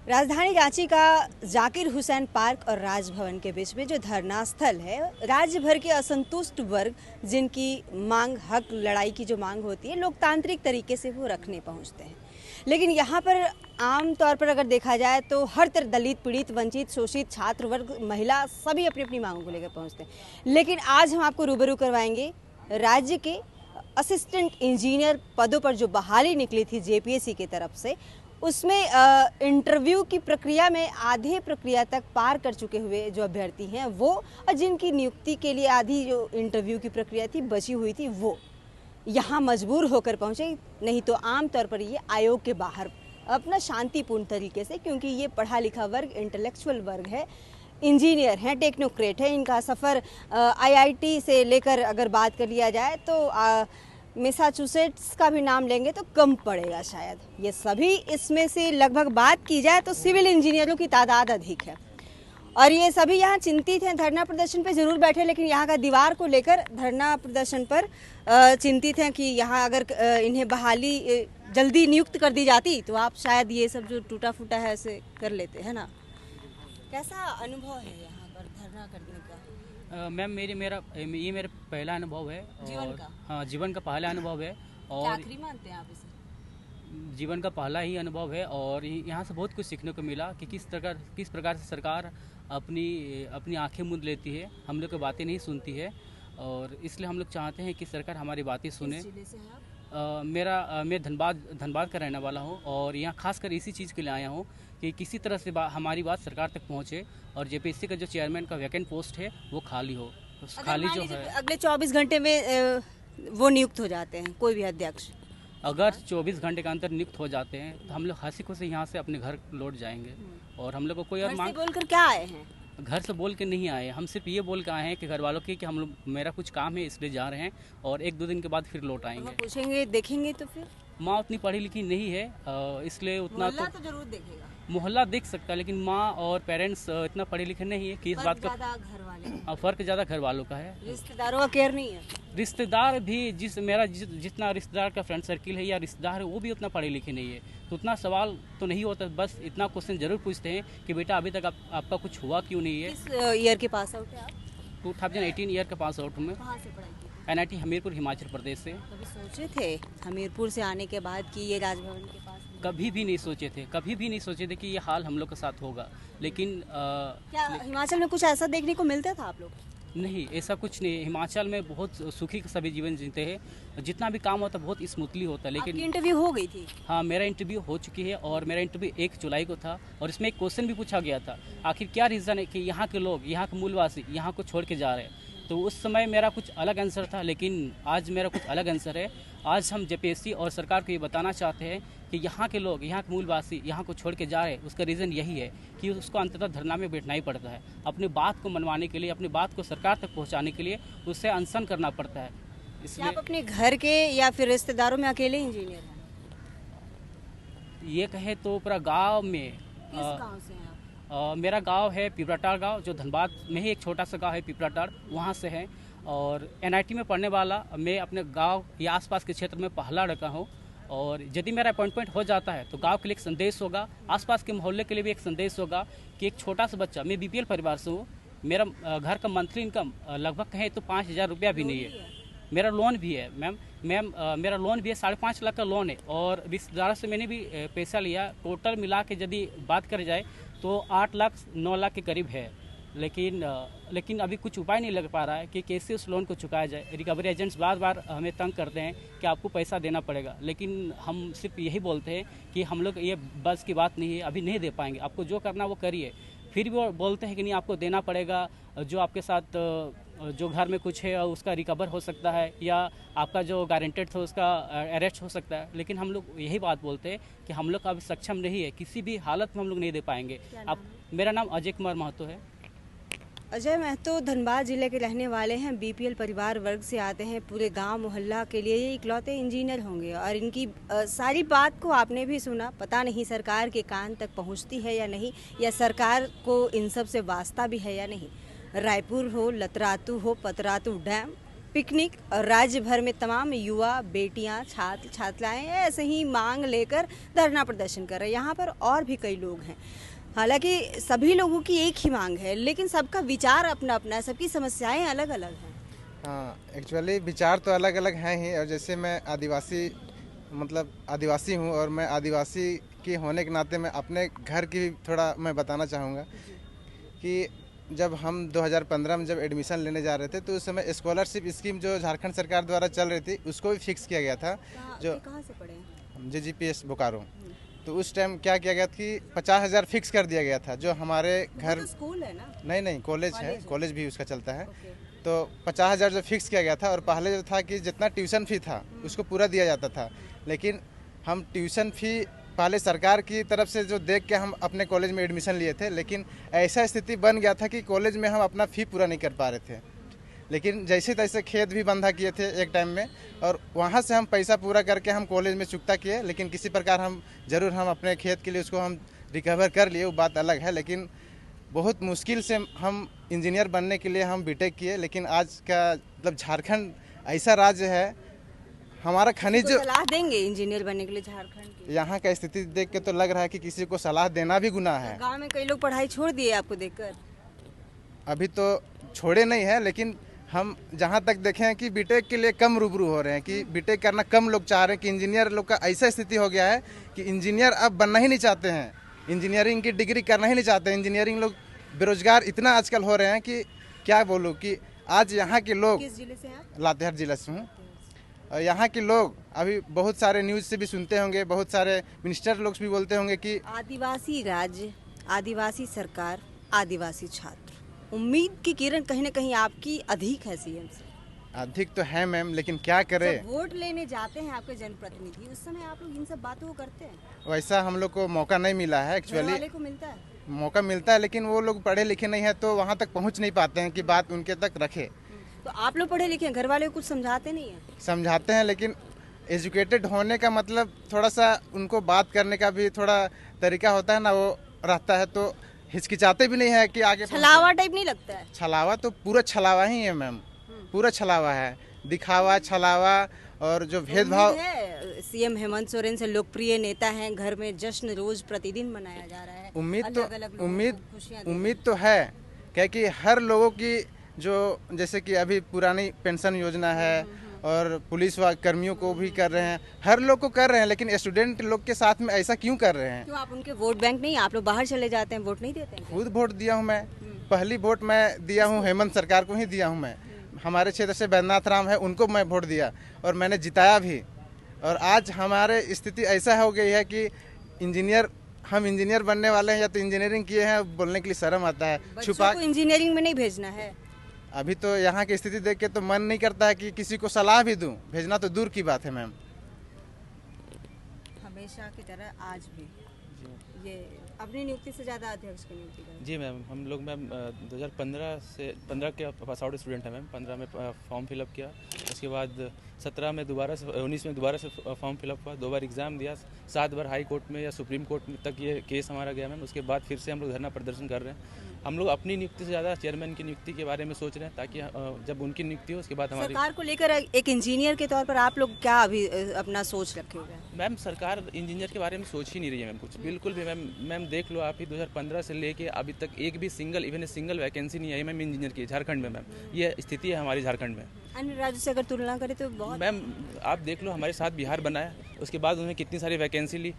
राजधानी रांची का जाकिर हुसैन पार्क और राजभवन के बीच में जो धरना स्थल है, राज्य भर के असंतुष्ट वर्ग जिनकी मांग, हक, लड़ाई की जो मांग होती है, लोकतांत्रिक तरीके से वो रखने पहुंचते हैं। लेकिन यहाँ पर आम तौर पर अगर देखा जाए तो हर तरह दलित, पीड़ित, वंचित, शोषित, छात्र वर्ग, महिला सभी अपनी अपनी मांगों को लेकर पहुँचते हैं। लेकिन आज हम आपको रूबरू करवाएंगे राज्य के असिस्टेंट इंजीनियर पदों पर जो बहाली निकली थी जेपीएससी की तरफ से, उसमें इंटरव्यू की प्रक्रिया में आधे प्रक्रिया तक पार कर चुके हुए जो अभ्यर्थी हैं वो, और जिनकी नियुक्ति के लिए आधी जो इंटरव्यू की प्रक्रिया थी बची हुई थी, वो यहाँ मजबूर होकर पहुँचे। नहीं तो आमतौर पर ये आयोग के बाहर अपना शांतिपूर्ण तरीके से, क्योंकि ये पढ़ा लिखा वर्ग, इंटेलेक्चुअल वर्ग है, इंजीनियर हैं, टेक्नोक्रेट है, इनका सफ़र आईआईटी से लेकर अगर बात कर लिया जाए तो मैसाचुसेट्स का भी नाम लेंगे तो कम पड़ेगा शायद। ये सभी इसमें से लगभग बात की जाए तो सिविल इंजीनियरों की तादाद अधिक है, और ये सभी यहाँ चिंतित हैं। धरना प्रदर्शन पे जरूर बैठे, लेकिन यहाँ का दीवार को लेकर धरना प्रदर्शन पर चिंतित हैं कि यहाँ अगर इन्हें बहाली जल्दी नियुक्त कर दी जाती तो आप शायद ये सब जो टूटा फूटा है ऐसे कर लेते, है ना। कैसा अनुभव है यहाँ पर धरना करने का? मैम ये मेरा पहला अनुभव है। जीवन का? हाँ, जीवन का पहला अनुभव है। और आखिरी मानते हैं आप इसे? जीवन का पहला ही अनुभव है, और यहाँ से बहुत कुछ सीखने को मिला कि किस प्रकार से सरकार अपनी आंखें मूंद लेती है, हम लोग की बातें नहीं सुनती है। और इसलिए हम लोग चाहते हैं कि सरकार हमारी बातें सुने। मैं धनबाद का रहने वाला हूँ, और यहाँ खासकर इसी चीज़ के लिए आया हूँ कि किसी तरह से हमारी बात सरकार तक पहुँचे, और जेपीएससी का जो चेयरमैन का वैकेंट पोस्ट है वो खाली हो। खाली जो है अगले 24 घंटे में वो नियुक्त हो जाते हैं, कोई भी अध्यक्ष अगर 24 घंटे के अंदर नियुक्त हो जाते हैं तो हम लोग हंसी खुशी यहाँ से अपने घर लौट जाएंगे। और हम लोग को कोई और मांग बोलकर क्या आए हैं? घर से बोल के नहीं आए, हम सिर्फ ये बोल के आए हैं कि घर वालों की कि हम लोग, मेरा कुछ काम है इसलिए जा रहे हैं, और 1-2 दिन के बाद फिर लौट आएंगे। पूछेंगे, देखेंगे तो फिर माँ उतनी पढ़ी लिखी नहीं है, इसलिए उतना तो जरूर देखेगा। मोहल्ला देख सकता है, लेकिन माँ और पेरेंट्स इतना पढ़े लिखे नहीं है कि इस बात का घर वाले फर्क ज़्यादा घर वालों का है। रिश्तेदारों का केयर नहीं है। रिश्तेदार भी जितना रिश्तेदार का फ्रेंड सर्किल है या रिश्तेदार है, वो भी उतना पढ़े लिखे नहीं है, तो उतना सवाल तो नहीं होता। बस इतना क्वेश्चन जरूर पूछते हैं कि बेटा अभी तक आपका कुछ हुआ क्यों नहीं है। किस ईयर के पास आउट है आप? 2018 ईयर का पास आउट हूँ मैं। कहाँ से पढ़ाई की? NIT हमीरपुर, हिमाचल प्रदेश से। कभी सोचे थे हमीरपुर से आने के बाद कि ये राजभवन के पास? कभी भी नहीं सोचे थे कि ये हाल हम लोग के साथ होगा। लेकिन क्या हिमाचल में कुछ ऐसा देखने को मिलता था आप लोग? नहीं, ऐसा कुछ नहीं। हिमाचल में बहुत सुखी सभी जीवन जीते हैं, जितना भी काम होता है बहुत स्मूथली होता है। लेकिन इंटरव्यू हो गई थी? हाँ, मेरा इंटरव्यू हो चुकी है, और मेरा इंटरव्यू 1 जुलाई को था, और इसमें एक क्वेश्चन भी पूछा गया था, आखिर क्या रीज़न है कि यहाँ के लोग, यहाँ के मूलवासी यहाँ को छोड़ के जा रहे हैं। तो उस समय मेरा कुछ अलग आंसर था, लेकिन आज मेरा कुछ अलग आंसर है। आज हम जेपीएससी और सरकार को ये बताना चाहते हैं कि यहाँ के लोग, यहाँ के मूलवासी यहाँ को छोड़ के जा रहे हैं। उसका रीज़न यही है कि उसको अंततः धरना में बैठना ही पड़ता है। अपनी बात को मनवाने के लिए, अपनी बात को सरकार तक पहुँचाने के लिए उसे अनशन करना पड़ता है। इसलिए आप अपने घर के या फिर रिश्तेदारों में अकेले इंजीनियर हैं? ये कहे तो पूरा गाँव में। किस गाँव से हैं आप? मेरा गांव है पिपराटाड़ गांव, जो धनबाद में ही एक छोटा सा गांव है पिपराटाड़, वहां से है। और NIT में पढ़ने वाला मैं अपने गांव या आसपास के क्षेत्र में पहला लड़का हूं। और यदि मेरा अपॉइंटमेंट हो जाता है तो गांव के लिए एक संदेश होगा, आसपास के मोहल्ले के लिए भी एक संदेश होगा कि एक छोटा सा बच्चा, मैं BPL परिवार से हूँ, मेरा घर का मंथली इनकम लगभग कहें तो 5,000 रुपया भी नहीं है। मेरा लोन भी है मैम, मेरा लोन भी है, 5.5 लाख का लोन है, और रिश्तेदारों से मैंने भी पैसा लिया। टोटल मिला के यदि बात कर जाए तो 8 लाख 9 लाख के करीब है। लेकिन अभी कुछ उपाय नहीं लग पा रहा है कि कैसे उस लोन को चुकाया जाए। रिकवरी एजेंट्स बार हमें तंग करते हैं कि आपको पैसा देना पड़ेगा, लेकिन हम सिर्फ यही बोलते हैं कि हम लोग, ये बस की बात नहीं है, अभी नहीं दे पाएंगे, आपको जो करना वो करिए। फिर भी वो बोलते हैं कि नहीं, आपको देना पड़ेगा, जो आपके साथ जो घर में कुछ है उसका रिकवर हो सकता है, या आपका जो गारंटेड था उसका अरेस्ट हो सकता है। लेकिन हम लोग यही बात बोलते हैं कि हम लोग अभी सक्षम नहीं है, किसी भी हालत में हम लोग नहीं दे पाएंगे। मेरा नाम अजय कुमार महतो है। अजय महतो धनबाद जिले के रहने वाले हैं, BPL परिवार वर्ग से आते हैं। पूरे गांव मोहल्ला के लिए ये इकलौते इंजीनियर होंगे, और इनकी सारी बात को आपने भी सुना। पता नहीं सरकार के कान तक पहुंचती है या नहीं, या सरकार को इन सब से वास्ता भी है या नहीं। रायपुर हो, लतरातू हो, पतरातू डैम, पिकनिक और राज्य भर में तमाम युवा बेटियां छात्र छात्राएं ऐसे ही मांग लेकर धरना प्रदर्शन कर रहे हैं। यहाँ पर और भी कई लोग हैं। हालांकि सभी लोगों की एक ही मांग है, लेकिन सबका विचार अपना अपना है, सबकी समस्याएं अलग अलग हैं। हाँ, एक्चुअली विचार तो अलग अलग हैं ही। और जैसे मैं आदिवासी हूँ और मैं आदिवासी के होने के नाते मैं अपने घर की थोड़ा मैं बताना चाहूँगा कि जब हम 2015 में जब एडमिशन लेने जा रहे थे तो उस समय स्कॉलरशिप स्कीम जो झारखंड सरकार द्वारा चल रही थी उसको भी फिक्स किया गया था। जो कहाँ से पढ़े हैं? JGPS बोकारो। तो उस टाइम क्या किया गया था कि 50,000 फिक्स कर दिया गया था जो हमारे घर। तो स्कूल है ना? नहीं, कॉलेज है, कॉलेज भी उसका चलता है। ओके। तो 50,000 जो फिक्स किया गया था और पहले जो था कि जितना ट्यूशन फी था उसको पूरा दिया जाता था, लेकिन हम ट्यूशन फी पहले सरकार की तरफ से जो देख के हम अपने कॉलेज में एडमिशन लिए थे, लेकिन ऐसा स्थिति बन गया था कि कॉलेज में हम अपना फ़ी पूरा नहीं कर पा रहे थे। लेकिन जैसे तैसे खेत भी बंधा किए थे एक टाइम में, और वहाँ से हम पैसा पूरा करके हम कॉलेज में चुकता किए, लेकिन किसी प्रकार हम अपने खेत के लिए उसको हम रिकवर कर लिए, वो बात अलग है। लेकिन बहुत मुश्किल से हम इंजीनियर बनने के लिए हम बीटेक किए। लेकिन आज का मतलब झारखंड ऐसा राज्य है, हमारा खनिज सलाह देंगे इंजीनियर बनने के लिए झारखंड के? यहाँ का स्थिति देख के तो लग रहा है कि किसी को सलाह देना भी गुनाह है। गांव में कई लोग पढ़ाई छोड़ दिए आपको देखकर। अभी तो छोड़े नहीं है, लेकिन हम जहाँ तक देखे हैं कि बीटेक के लिए कम रूबरू हो रहे हैं, कि बीटेक करना कम लोग चाह रहे हैं, कि इंजीनियर लोग का ऐसा स्थिति हो गया है कि इंजीनियर अब बनना ही नहीं चाहते हैं, इंजीनियरिंग की डिग्री करना ही नहीं चाहते हैं। इंजीनियरिंग लोग बेरोजगार इतना आजकल हो रहे हैं कि क्या बोलूँ। कि आज यहाँ के लोग, किस जिले से हैं आप? लातेहार जिला से हूँ, और यहाँ के लोग अभी बहुत सारे न्यूज़ से भी सुनते होंगे, बहुत सारे मिनिस्टर लोग भी बोलते होंगे कि आदिवासी राज्य, आदिवासी सरकार, आदिवासी छात्र, उम्मीद की किरण कहीं ना कहीं आपकी अधिक है सीएम से। अधिक तो है मैम, लेकिन क्या करें। जब वोट लेने जाते हैं आपके जनप्रतिनिधि, उस समय आप लोग इन सब बातों को करते हैं? वैसा हम लोग को मौका नहीं मिला है। घर एक्चुअली वाले को मिलता है? मौका मिलता है, लेकिन वो लोग पढ़े लिखे नहीं है तो वहाँ तक पहुँच नहीं पाते हैं कि बात उनके तक रखे। तो आप लोग पढ़े लिखे हैं, घर वाले को कुछ समझाते नहीं है? समझाते हैं, लेकिन एजुकेटेड होने का मतलब थोड़ा सा उनको बात करने का भी थोड़ा तरीका होता है ना, वो रहता है, तो हिचकिचाते भी नहीं है कि आगे। छलावा टाइप नहीं लगता है? छलावा तो पूरा छलावा ही है मैम, पूरा छलावा है, दिखावा, छलावा और जो भेदभाव है। सीएम हेमंत सोरेन से लोकप्रिय नेता हैं, घर में जश्न रोज प्रतिदिन मनाया जा रहा है। उम्मीद तो है, क्योंकि हर लोगों की जो जैसे कि अभी पुरानी पेंशन योजना है और पुलिस कर्मियों को भी कर रहे हैं, हर लोग को कर रहे हैं, लेकिन स्टूडेंट लोग के साथ में ऐसा क्यों कर रहे हैं? क्यों आप उनके वोट बैंक नहीं? आप लोग बाहर चले जाते हैं, वोट नहीं देते हैं? खुद वोट दिया हूँ मैं, पहली वोट मैं दिया हूँ हेमंत सरकार को ही दिया हूँ मैं। हमारे क्षेत्र से बैद्यनाथ राम है, उनको मैं वोट दिया और मैंने जिताया भी। और आज हमारे स्थिति ऐसा हो गई है कि हम इंजीनियर बनने वाले हैं या तो इंजीनियरिंग किए हैं, बोलने के लिए शर्म आता है। छुपा को इंजीनियरिंग में नहीं भेजना है? अभी तो यहाँ की स्थिति देख के तो मन नहीं करता है कि किसी को सलाह भी दूं, भेजना तो दूर की बात है मैम। हमेशा की तरह आज भी ये अपनी नियुक्ति से ज़्यादा अध्यक्ष की नियुक्ति करें? जी मैम, हम लोग मैम 2015 के पास आउट स्टूडेंट हैं मैम। 15 में फॉर्म फिलअप किया, उसके बाद 17 में दोबारा से 19 में दोबारा से फॉर्म फिलअप हुआ, 2 बार एग्ज़ाम दिया, 7 बार हाई कोर्ट में या सुप्रीम कोर्ट में तक ये केस हमारा गया मैम। उसके बाद फिर से हम लोग धरना प्रदर्शन कर रहे हैं। हम लोग अपनी नियुक्ति से ज़्यादा चेयरमैन की नियुक्ति के बारे में सोच रहे हैं, ताकि जब उनकी नियुक्ति हो उसके बाद हमारी। सरकार को लेकर एक इंजीनियर के तौर पर आप लोग क्या अभी अपना सोच रखे हुए हैं? मैम सरकार इंजीनियर के बारे में सोच ही नहीं रही है मैम, कुछ बिल्कुल भी। मैम देख लो आप ही, 2015 से लेके अभी तक एक भी सिंगल वैकेंसी नहीं आई मैम इंजीनियर की झारखंड में मैम। ये स्थिति है हमारी झारखंड में। अन्य राज्यों से अगर तुलना करें तो बहुत। मैम आप देख लो, हमारे साथ बिहार बना है, उसके बाद उन्होंने कितनी सारी वैकेंसी ली,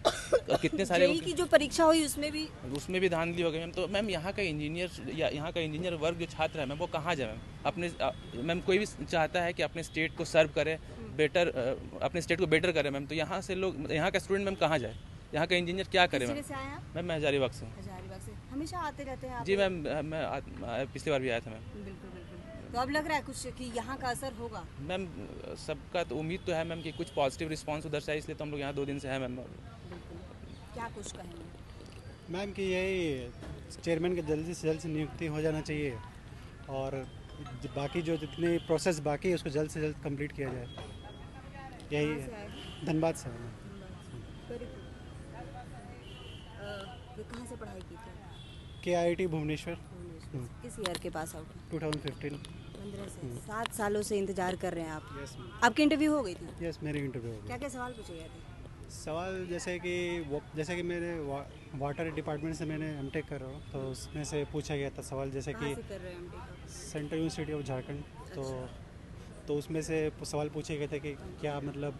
कितने सारे जेईई की जो परीक्षा हुई उसमें भी धांधली हो गई मैम। तो मैम यहाँ का इंजीनियर वर्ग जो छात्र है मैम, वो कहाँ जाए मैम? मैम कोई भी चाहता है कि अपने स्टेट को सर्व करे बेटर, अपने स्टेट को बेटर करे मैम। तो यहाँ से लोग, यहाँ का स्टूडेंट मैम कहाँ जाए? यहाँ का इंजीनियर क्या करे मैम? मैम मैं हजारीबाग से। हमेशा आते रहते हैं आप? जी मैम, मैं पिछली बार भी आया था मैम। बिल्कुल। तो अब लग रहा है कुछ कि यहाँ का असर होगा? मैम सबका तो उम्मीद तो है मैम कि कुछ पॉजिटिव रिस्पांस उधर से आए, इसलिए तो हम लोग यहाँ 2 दिन से हैं मैम। क्या कुछ कहेंगे मैम? कि यही चेयरमैन की जल्दी से जल्द नियुक्ति हो जाना चाहिए, और बाकी जो जितने प्रोसेस बाकी है उसको जल्द से जल्द कंप्लीट किया जाए। यही है। धनबाद से। कहाँ से पढ़ाई की थी? KIIT भुवनेश्वर। किस ईयर के पास आउट? 2015। 15 से 7 सालों से इंतजार कर रहे हैं आप। यस आपकी इंटरव्यू हो गई थी? यस, मेरी इंटरव्यू हो गई। क्या क्या सवाल पूछे गए थे? सवाल जैसे कि मेरे वाटर डिपार्टमेंट से मैंने एमटेक कर रहा हूँ, तो उसमें से पूछा गया था सवाल, जैसे कहाँ कि से कर रहे हैं MTech? Central university of Jharkhand. तो उसमें से सवाल पूछे गए थे कि क्या मतलब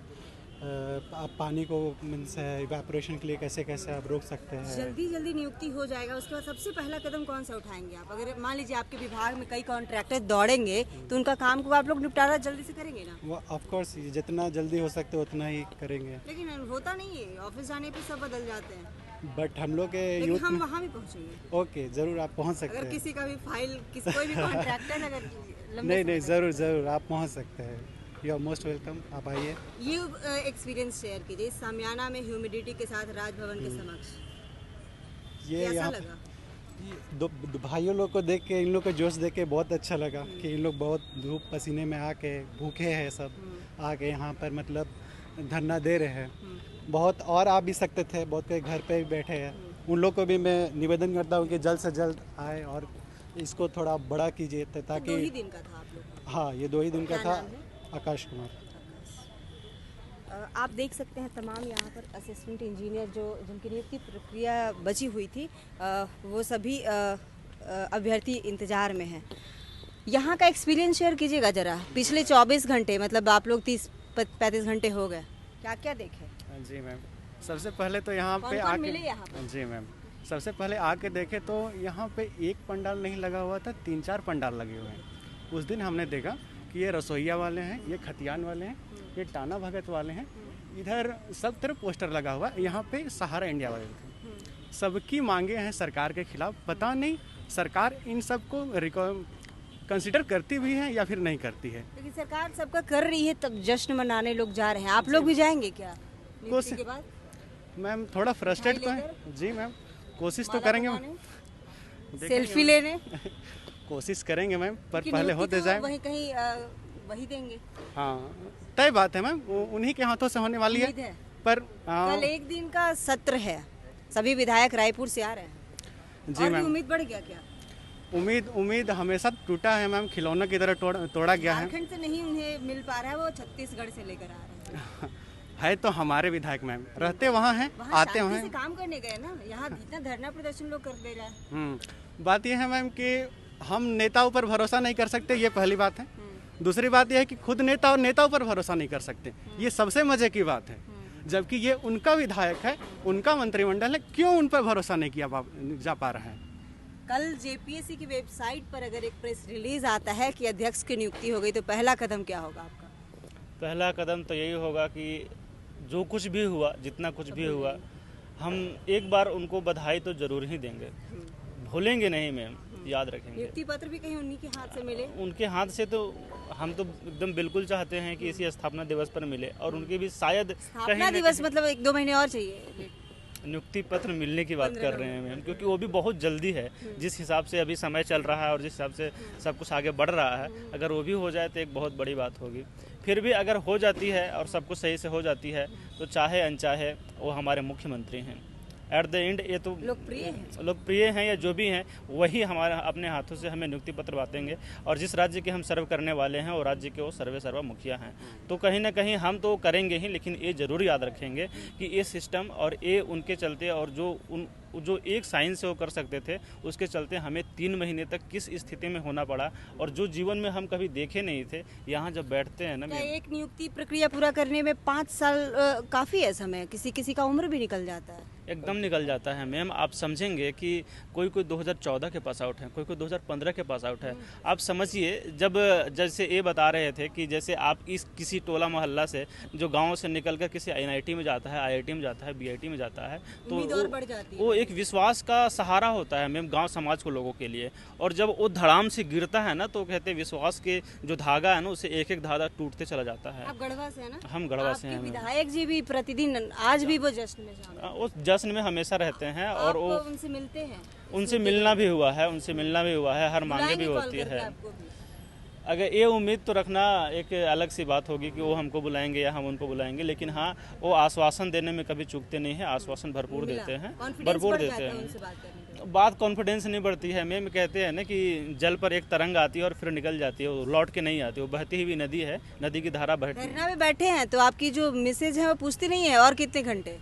आप पानी को मीन्स इवेपोरेशन के लिए कैसे कैसे आप रोक सकते हैं। जल्दी जल्दी नियुक्ति हो जाएगा, उसके बाद सबसे पहला कदम कौन सा उठाएंगे आप? अगर मान लीजिए आपके विभाग में कई कॉन्ट्रैक्टर दौड़ेंगे तो उनका काम को आप लोग निपटारा जल्दी से करेंगे ना? वो ऑफ कोर्स जितना जल्दी हो सकते उतना ही करेंगे, लेकिन होता नहीं है, ऑफिस जाने पे सब बदल जाते हैं। बट हम लोग के लेकिन यूथ हम में वहाँ भी पहुँचेंगे। ओके, ज़रूर आप पहुंच सकते अगर हैं। किसी का भी फाइल कोई भी कॉन्ट्रैक्टर अगर लंबे नहीं समय नहीं, तक- ज़रूर आप पहुंच सकते हैं। यू आर मोस्ट वेलकम, आप आइए। ये एक्सपीरियंस शेयर कीजिए सामियाना में ह्यूमिडिटी के साथ राजभवन के समक्ष। ये कैसा यहाँ लगा? दो भाइयों लोग को देख के, इन लोग का जोश देख के बहुत अच्छा लगा कि इन लोग बहुत धूप पसीने में आके भूखे हैं, सब आके यहाँ पर मतलब धरना दे रहे हैं। बहुत और आ भी सकते थे, बहुत के घर पे भी बैठे हैं। उन लोग को भी मैं निवेदन करता हूँ कि जल्द से जल्द आए और इसको थोड़ा बड़ा कीजिए तो ताकि 2 ही दिन का था आप लोग का? हाँ, ये 2 ही दिन का क्या था। नाम है? आकाश कुमार। आप देख सकते हैं तमाम यहाँ पर असिस्टेंट इंजीनियर जिनकी नियुक्ति प्रक्रिया बची हुई थी, वो सभी अभ्यर्थी इंतजार में हैं। यहाँ का एक्सपीरियंस शेयर कीजिएगा ज़रा। पिछले 24 घंटे मतलब आप लोग 30-35 घंटे हो गए, क्या क्या देखे? जी मैम, सबसे पहले तो यहाँ पे कौन-कौन आके मिले यहाँ पर? जी मैम, सबसे पहले आके देखे तो यहाँ पे एक पंडाल नहीं लगा हुआ था, 3-4 पंडाल लगे हुए हैं। उस दिन हमने देखा कि ये रसोईया वाले हैं, ये खतियान वाले हैं, ये टाना भगत वाले हैं, इधर सब तरफ पोस्टर लगा हुआ है। यहाँ पे सहारा इंडिया वाले थे। सबकी मांगे हैं सरकार के खिलाफ, पता नहीं सरकार इन सबको कंसिडर करती भी है या फिर नहीं करती है। लेकिन सरकार सबका कर रही है, तब जश्न मनाने लोग जा रहे हैं। आप लोग भी जाएंगे क्या नियुक्ति के बाद? मैम थोड़ा फ्रस्ट्रेट तो है जी मैम, कोशिश तो करेंगे मैम, पकवाने, सेल्फी लेने, कोशिश करेंगे मैम, पर कि पहले नियुक्ति होते तो जाए। वहीं कहीं वही देंगे, हाँ, तय बात है मैम, उन्हीं के हाथों से होने वाली उम्मीद है। है। पर कल एक दिन का सत्र है, सभी विधायक रायपुर से आ रहे हैं। जी और भी मैम, उम्मीद बढ़ गया क्या? उम्मीद हमेशा टूटा है मैम, खिलौना की तरह तोड़ा गया है। झारखंड से नहीं उन्हें मिल पा रहा है, वो छत्तीसगढ़ से लेकर आ रहे हैं। है तो हमारे विधायक मैम, रहते वहाँ हैं, वहाँ आते शांति हैं। से काम करने गए ना, यहाँ इतना धरना प्रदर्शन लोग कर दे रहा है। बात यह है मैम कि हम नेताओं पर भरोसा नहीं कर सकते, ये पहली बात है। दूसरी बात यह है कि खुद नेता और नेताओं पर भरोसा नहीं कर सकते, ये सबसे मजे की बात है। जबकि ये उनका विधायक है, उनका मंत्रिमंडल है, क्यों उन पर भरोसा नहीं किया जा पा रहा है? कल जेपीएससी की वेबसाइट पर अगर एक प्रेस रिलीज आता है कि अध्यक्ष की नियुक्ति हो गई, तो पहला कदम क्या होगा आपका? पहला कदम तो यही होगा कि जो कुछ भी हुआ, जितना कुछ भी हुआ, हम एक बार उनको बधाई तो जरूर ही देंगे, भूलेंगे नहीं मैम, याद रखेंगे। नियुक्ति पत्र भी कहीं उन्हीं के हाथ से मिले? उनके हाथ से तो हम तो एकदम बिल्कुल चाहते हैं कि इसी स्थापना दिवस पर मिले, और उनके भी शायद स्थापना कहीं दिवस मतलब 1-2 महीने और चाहिए। नियुक्ति पत्र मिलने की बात कर रहे हैं मैम, क्योंकि वो भी बहुत जल्दी है। जिस हिसाब से अभी समय चल रहा है और जिस हिसाब से सब कुछ आगे बढ़ रहा है, अगर वो भी हो जाए तो एक बहुत बड़ी बात होगी। फिर भी अगर हो जाती है और सब कुछ सही से हो जाती है, तो चाहे अनचाहे वो हमारे मुख्यमंत्री हैं। एट द एंड ये तो लोकप्रिय हैं या जो भी हैं, वही हमारे अपने हाथों से हमें नियुक्ति पत्र बांटेंगे। और जिस राज्य के हम सर्व करने वाले हैं, वो राज्य के वो सर्वा मुखिया हैं। तो कहीं ना कहीं हम तो करेंगे ही, लेकिन ये जरूर याद रखेंगे कि ये सिस्टम और ये उनके चलते, और जो एक साइन से वो कर सकते थे, उसके चलते हमें 3 महीने तक किस स्थिति में होना पड़ा, और जो जीवन में हम कभी देखे नहीं थे। यहाँ जब बैठते हैं ना, क्या एक नियुक्ति प्रक्रिया पूरा करने में 5 साल काफ़ी है समय? किसी का उम्र भी निकल जाता है। एकदम निकल जाता है मैम। आप समझेंगे कि कोई 2014 के पास आउट है, कोई 2015 के पास आउट है। आप समझिए, जब जैसे ये बता रहे थे कि जैसे आप किसी टोला मोहल्ला से जो गाँव से निकलकर किसी NIT में जाता है, IIT में जाता है, BIT में जाता है, तो उम्मीद और बढ़ जाती है। वो एक विश्वास का सहारा होता है मैम गांव समाज को, लोगों के लिए। और जब वो धड़ाम से गिरता है ना, तो कहते हैं विश्वास के जो धागा है ना, उसे एक एक धागा टूटते चला जाता है। आप गढ़वा से है ना? हम गढ़वा से हैं आपके मैम। विधायक जी भी प्रतिदिन आज भी वो जश्न में शामिल हैं। वो जश्न में हमेशा रहते हैं, और आप वो उनसे मिलते हैं? उनसे मिलना भी हुआ है, हर मांगे भी बुलाएंगे कॉल होती करके है। आपको भी? अगर ये उम्मीद तो रखना एक अलग सी बात होगी कि वो हमको बुलाएंगे या हम उनको बुलाएंगे, लेकिन हाँ वो आश्वासन देने में कभी चूकते नहीं है, आश्वासन भरपूर देते हैं, भरपूर देते हैं। बात कॉन्फिडेंस नहीं बढ़ती है मैम, कहते हैं ना कि जल पर एक तरंग आती है और फिर निकल जाती है, वो लौट के नहीं आती, वो बहती हुई नदी है, नदी की धारा बहती है। धरना में बैठे हैं तो आपकी जो मिसेज है वो पूछती नहीं है और कितने घंटे?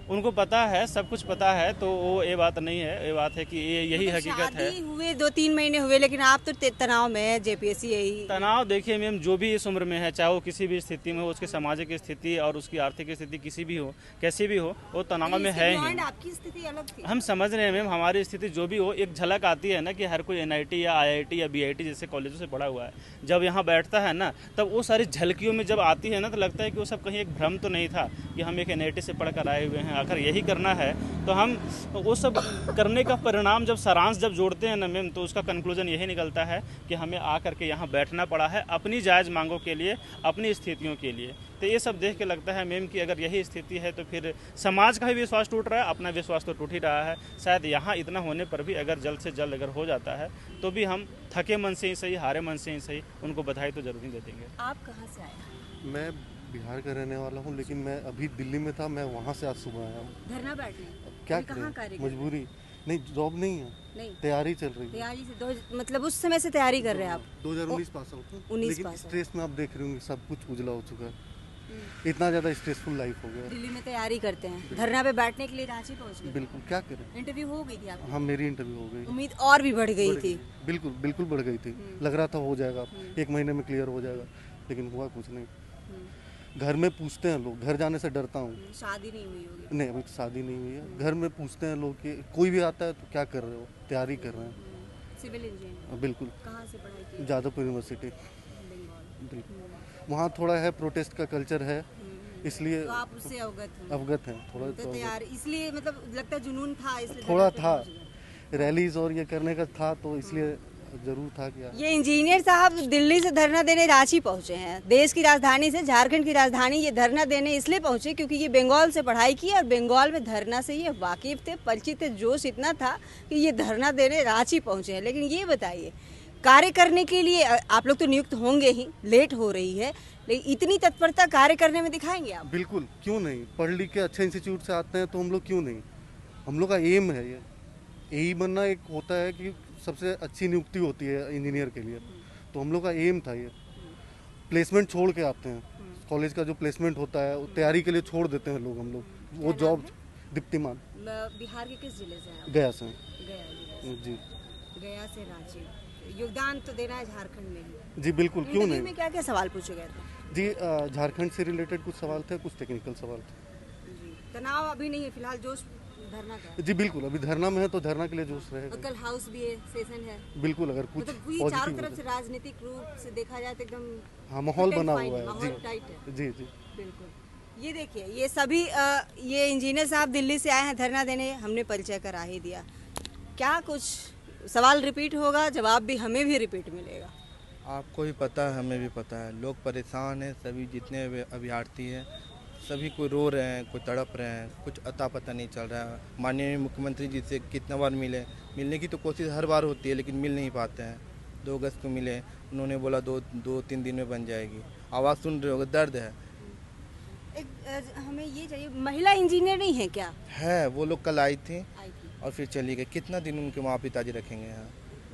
उनको पता है, सब कुछ पता है, तो वो ये बात नहीं है, ये बात है कि ये यही हकीकत है। शादी हुए 2-3 महीने हुए, लेकिन आप तो तनाव में है, जेपीएससी यही तनाव देखिए मैम, जो भी इस उम्र में है, चाहे वो किसी भी स्थिति में हो, उसकी सामाजिक स्थिति और उसकी आर्थिक स्थिति किसी भी हो, कैसी भी हो, वो तनाव में है ही। आपकी स्थिति अलग थी। हम समझ रहे हैं मैम, हमारी स्थिति जो भी हो, एक झलक आती है ना कि हर कोई एनआईटी या आईआईटी या बीआईटी जैसे कॉलेजों से पढ़ा हुआ है, जब यहाँ बैठता है ना, तब वो सारी झलकियों में जब आती है ना, तो लगता है कि वो सब कहीं एक भ्रम तो नहीं था कि हम एक एनआईटी से पढ़ कर आए हुए हैं, अगर यही करना है तो हम वो सब करने का परिणाम जब सारांश जब जोड़ते हैं ना मैम, तो उसका कंक्लूजन यही निकलता है कि हमें आकर के यहाँ बैठना पड़ा है अपनी जायज़ मांगों के लिए, अपनी स्थितियों के लिए। तो ये सब देख के लगता है मैम कि अगर यही स्थिति है तो फिर समाज का भी विश्वास टूट रहा है, अपना विश्वास तो टूट ही रहा है। शायद यहाँ इतना होने पर भी अगर जल्द से जल्द अगर हो जाता है तो भी हम थके मन से ही सही, हारे मन से ही सही, उनको बधाई तो जरूर ही दे देंगे। आप कहाँ से आए? मैं बिहार का रहने वाला हूँ, लेकिन मैं अभी दिल्ली में था, मैं वहाँ से आज सुबह आया हूँ। धरना बैठने? क्या कहाँ करें, मजबूरी। नहीं, जॉब नहीं है, नहीं, तैयारी चल रही है। तैयारी से मतलब उस समय से तैयारी कर रहे हैं आप? 2019 पास आउट हूँ, 19 लेकिन पास स्ट्रेस में आप देख रहे होंगे, सब कुछ उजला हो चुका है, इतना ज़्यादा स्ट्रेसफुल लाइफ हो गया। दिल्ली में तैयारी करते हैं, धरना पे बैठने के लिए रांची पहुँच गए? बिल्कुल, क्या करें। इंटरव्यू हो गई थी आपकी? हाँ, मेरी इंटरव्यू हो गई। उम्मीद और भी बढ़ गई थी? बिल्कुल बिल्कुल बढ़ गई थी, लग रहा था हो जाएगा, 1 महीने में क्लियर हो जाएगा, लेकिन हुआ कुछ नहीं। घर में पूछते हैं लोग, घर जाने से डरता हूँ। शादी नहीं हुई होगी? नहीं, अभी तो शादी नहीं हुई है। घर में पूछते हैं लोग कि कोई भी आता है तो क्या कर रहे हो, तैयारी कर रहे हैं। Civil engineer? बिल्कुल। कहाँ से पढ़ाई की? जादवपुर यूनिवर्सिटी। बंगाल। बिल्कुल, वहाँ थोड़ा है, प्रोटेस्ट का कल्चर है, इसलिए तो आप उससे अवगत हैं थोड़ा। तो तैयार इसलिए मतलब लगता है जुनून था, इसलिए थोड़ा था, रैलीज और ये करने का था, तो इसलिए जरूर था क्या। ये इंजीनियर साहब दिल्ली से धरना देने रांची पहुंचे हैं, देश की राजधानी से, झारखंड की राजधानी, ये धरना देने इसलिए पहुंचे क्योंकि ये बंगाल से पढ़ाई की और बंगाल में धरना से ये वाकिफ थे, परिचित थे, जोश इतना था कि ये धरना देने रांची पहुंचे हैं। लेकिन ये बताइए, कार्य करने के लिए आप लोग तो नियुक्त होंगे ही, लेट हो रही है, लेकिन इतनी तत्परता कार्य करने में दिखाएंगे आप? बिल्कुल, क्यों नहीं, पढ़ लिख के अच्छे इंस्टीट्यूट से आते हैं तो हम लोग क्यों नहीं, हम लोग का एम है ये, यही बनना एक होता है कि सबसे अच्छी नियुक्ति होती है इंजीनियर के लिए, तो हम लोग का एम था ये। प्लेसमेंट छोड़ के आते हैं, कॉलेज का जो प्लेसमेंट होता है तैयारी के लिए छोड़ देते हैं लोग, हम लोग वो जॉब। दीप्तिमान। बिहार के किस जिले से हैं? गया से। गया जी। गया से रांची, योगदान तो देना है झारखंड में ही। जी बिल्कुल, क्यों नहीं। में क्या क्या सवाल पूछे गए थे? जी, झारखंड से रिलेटेड कुछ सवाल थे, कुछ टेक्निकल सवाल थे। जी, तनाव अभी नहीं है फिलहाल, जोश धरना का? जी बिल्कुल, अभी धरना में है तो धरना के लिए जोश रहेगा। कल हाउस भी है, सेशन है। बिल्कुल, अगर कुछ मतलब चारों तरफ से राजनीतिक रूप से देखा जाए तो एकदम हाँ, माहौल बना हुआ है। माहौल टाइट है। जी जी बिल्कुल। ये देखिए, ये सभी ये इंजीनियर साहब दिल्ली से आए हैं धरना देने, हमने परिचय करा ही दिया। क्या कुछ सवाल रिपीट होगा, जवाब भी हमें भी रिपीट मिलेगा। आपको भी पता है, हमें भी पता है, लोग परेशान हैं, सभी जितने अभ्यर्थी हैं सभी कोई रो रहे हैं, कोई तड़प रहे हैं, कुछ अता पता नहीं चल रहा है। माननीय मुख्यमंत्री जी से कितना बार मिलने की तो कोशिश हर बार होती है, लेकिन मिल नहीं पाते हैं। 2 अगस्त को मिले, उन्होंने बोला 2-3 दिन में बन जाएगी। आवाज़ सुन रहे हो, दर्द है। हमें ये चाहिए, महिला इंजीनियर नहीं है क्या? है, वो लोग कल आई थी और फिर चली गई। कितना दिन उनके माँ पिताजी रखेंगे यहाँ?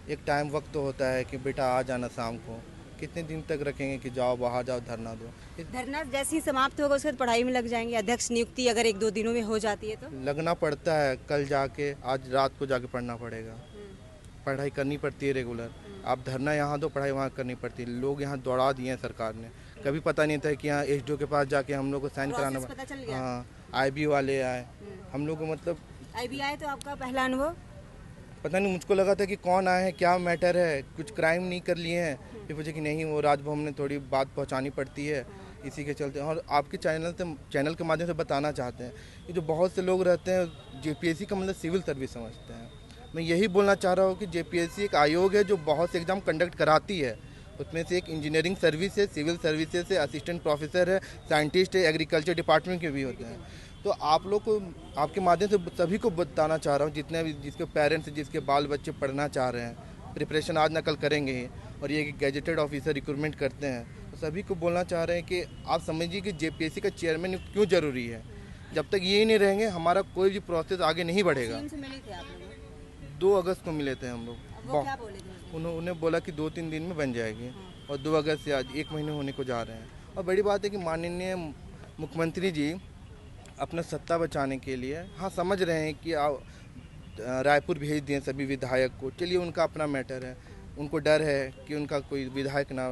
एक टाइम वक्त तो होता है कि बेटा आ जाना शाम को, कितने दिन तक रखेंगे कि जाओ बाहर जाओ धरना दो? धरना जैसे ही समाप्त होगा उसके बाद पढ़ाई में लग जाएंगे। अध्यक्ष नियुक्ति अगर 1-2 दिनों में हो जाती है तो लगना पड़ता है, कल जाके आज रात को जाके पढ़ना पड़ेगा, पढ़ाई करनी पड़ती है रेगुलर। आप धरना यहाँ दो, पढ़ाई वहाँ करनी पड़ती है। लोग यहाँ दौड़ा दिए हैं सरकार ने, कभी पता नहीं था कि यहाँ एसडीओ के पास जाके हम लोग को साइन कराना पड़ा। हाँ, IB वाले आए, हम लोग को मतलब IB आए। तो आपका पहला अनुभव? पता नहीं, मुझको लगा था कि कौन आए हैं, क्या मैटर है, कुछ क्राइम नहीं कर लिए हैं। फिर मुझे कि नहीं, वो राजभवन में थोड़ी बात पहुंचानी पड़ती है, इसी के चलते। और आपके चैनल के माध्यम से बताना चाहते हैं कि जो बहुत से लोग रहते हैं JPSC का मतलब सिविल सर्विस समझते हैं। मैं यही बोलना चाह रहा हूँ कि JPSC एक आयोग है जो बहुत से एग्ज़ाम कंडक्ट कराती है, उसमें से एक इंजीनियरिंग सर्विस है, सिविल सर्विसेज है, असिस्टेंट प्रोफेसर है, साइंटिस्ट है, एग्रीकल्चर डिपार्टमेंट के भी होते हैं। तो आप लोग को, आपके माध्यम से सभी को बताना चाह रहा हूँ, जितने भी जिसके पेरेंट्स, जिसके बाल बच्चे पढ़ना चाह रहे हैं, प्रिपरेशन आज ना कल करेंगे ही, और ये कि गैजेटेड ऑफिसर रिक्रूटमेंट करते हैं। तो सभी को बोलना चाह रहे हैं कि आप समझिए कि जेपीएससी का चेयरमैन क्यों ज़रूरी है। जब तक ये नहीं रहेंगे हमारा कोई भी प्रोसेस आगे नहीं बढ़ेगा। सीएम से मिले थे आप लोग? 2 अगस्त को मिले थे हम लोग। वो क्या बोले थे? उन्होंने बोला कि 2-3 दिन में बन जाएगी, और 2 अगस्त से आज 1 महीने होने को जा रहे हैं। और बड़ी बात है कि माननीय मुख्यमंत्री जी अपना सत्ता बचाने के लिए, हाँ समझ रहे हैं कि रायपुर भेज दिए सभी विधायक को, चलिए उनका अपना मैटर है। उनको डर है कि उनका कोई विधायक ना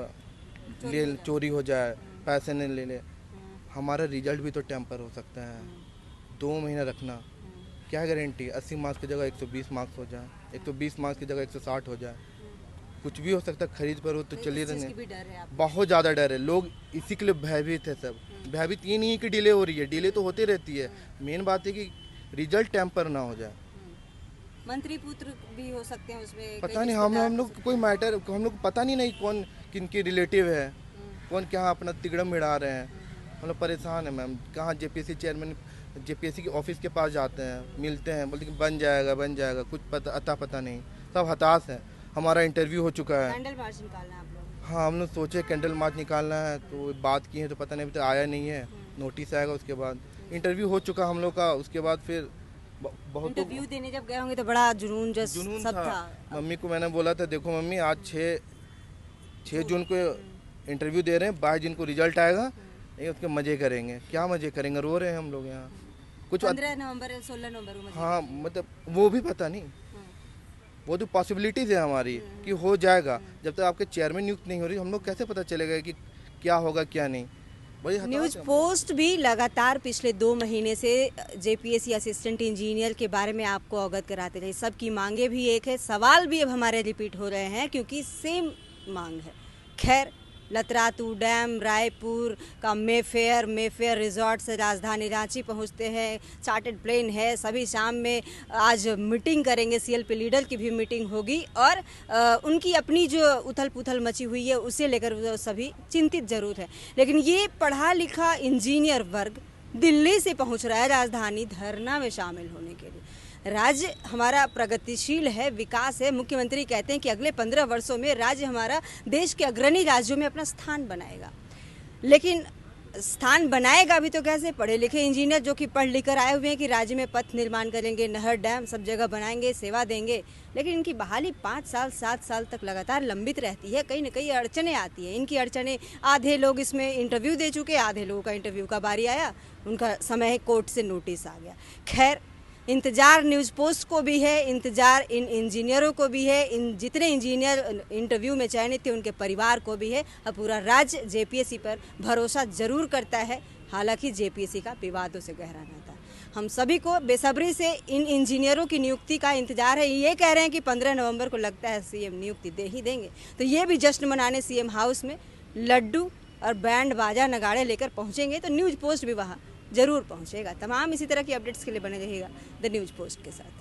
ले चोरी हो जाए, पैसे नहीं ले ले। हमारा रिजल्ट भी तो टेम्पर हो सकता है। 2 महीना रखना क्या गारंटी, 80 मार्क्स की जगह 120 मार्क्स हो जाए, 120 मार्क्स की जगह 160 हो जाए, कुछ भी हो सकता है। खरीद पर हो तो चलिए रहने, बहुत ज़्यादा डर है। लोग इसी के लिए भयभीत है। सब भयभीत ये नहीं है कि डिले हो रही है, डिले तो होती रहती है। मेन बात है कि रिजल्ट टेम्पर ना हो जाए। मंत्री पुत्र भी हो सकते हैं उसमें, पता नहीं, हम लोग कोई मैटर, हम लोग पता नहीं कौन किनके रिलेटिव है, कौन क्या अपना तिगड़म मिला रहे हैं। हम लोग परेशान है मैम। कहाँ जेपीएससी चेयरमैन, जेपीएससी के ऑफिस के पास जाते हैं, मिलते हैं, बोलते कि बन जाएगा, कुछ पता नहीं। सब हताश है। हमारा इंटरव्यू हो चुका है। कैंडल मार्च निकालना है आप लोग? हाँ, हम लोग सोचे कैंडल मार्च निकालना है, तो बात की है तो पता नहीं, अभी तो आया नहीं है। नोटिस आएगा उसके बाद। इंटरव्यू हो चुका हम लोग का, उसके बाद फिर बहुत इंटरव्यू देने जब गए होंगे तो बड़ा जुनून सब था। मम्मी को मैंने बोला था, देखो मम्मी आज 6 जून को इंटरव्यू दे रहे हैं, 22 जून को रिजल्ट आएगा, नहीं उसके मजे करेंगे। क्या मजे करेंगे, रो रहे हैं हम लोग यहाँ। कुछ 15 नवंबर 16 नवंबर को। हाँ मतलब वो भी पता नहीं, वो तो पॉसिबिलिटीज है हमारी कि हो जाएगा। जब तक आपके चेयरमैन नियुक्त नहीं हो रही, हम लोग कैसे पता चलेगा कि क्या होगा क्या नहीं। न्यूज़ पोस्ट भी लगातार पिछले 2 महीने से जेपीएससी असिस्टेंट इंजीनियर के बारे में आपको अवगत कराते रहे। सबकी मांगे भी एक है, सवाल भी अब हमारे रिपीट हो रहे हैं क्योंकि सेम मांग है। खैर, लतरातू डैम, रायपुर का मेफेयर रिजॉर्ट से राजधानी रांची पहुंचते हैं, चार्टर्ड प्लेन है। सभी शाम में आज मीटिंग करेंगे, सीएलपी लीडर की भी मीटिंग होगी और उनकी अपनी जो उथल पुथल मची हुई है उसे लेकर वो सभी चिंतित जरूर है। लेकिन ये पढ़ा लिखा इंजीनियर वर्ग दिल्ली से पहुंच रहा है राजधानी धरना में शामिल होने के लिए। राज्य हमारा प्रगतिशील है, विकास है। मुख्यमंत्री कहते हैं कि अगले 15 वर्षों में राज्य हमारा देश के अग्रणी राज्यों में अपना स्थान बनाएगा। लेकिन स्थान बनाएगा भी तो कैसे? पढ़े लिखे इंजीनियर जो कि पढ़ लिख कर आए हुए हैं कि राज्य में पथ निर्माण करेंगे, नहर डैम सब जगह बनाएंगे, सेवा देंगे, लेकिन इनकी बहाली 5 साल 7 साल तक लगातार लंबित रहती है। कहीं न कहीं अड़चने आती हैं। इनकी अड़चने, आधे लोग इसमें इंटरव्यू दे चुके, आधे लोगों का इंटरव्यू का बारी आया, उनका समय कोर्ट से नोटिस आ गया। खैर, इंतज़ार न्यूज़ पोस्ट को भी है, इंतज़ार इन इंजीनियरों को भी है, इन जितने इंजीनियर इंटरव्यू में चयनित थे उनके परिवार को भी है। अब पूरा राज्य जेपीएससी पर भरोसा जरूर करता है। हालांकि जेपीएससी का विवादों से गहरा नाता है। हम सभी को बेसब्री से इन इंजीनियरों की नियुक्ति का इंतजार है। ये कह रहे हैं कि 15 नवंबर को लगता है सीएम नियुक्ति दे ही देंगे, तो ये भी जश्न मनाने सीएम हाउस में लड्डू और बैंड बाजा नगाड़े लेकर पहुँचेंगे, तो न्यूज़ पोस्ट भी वहाँ जरूर पहुंचेगा। तमाम इसी तरह की अपडेट्स के लिए बने रहिएगा द न्यूज़ पोस्ट के साथ।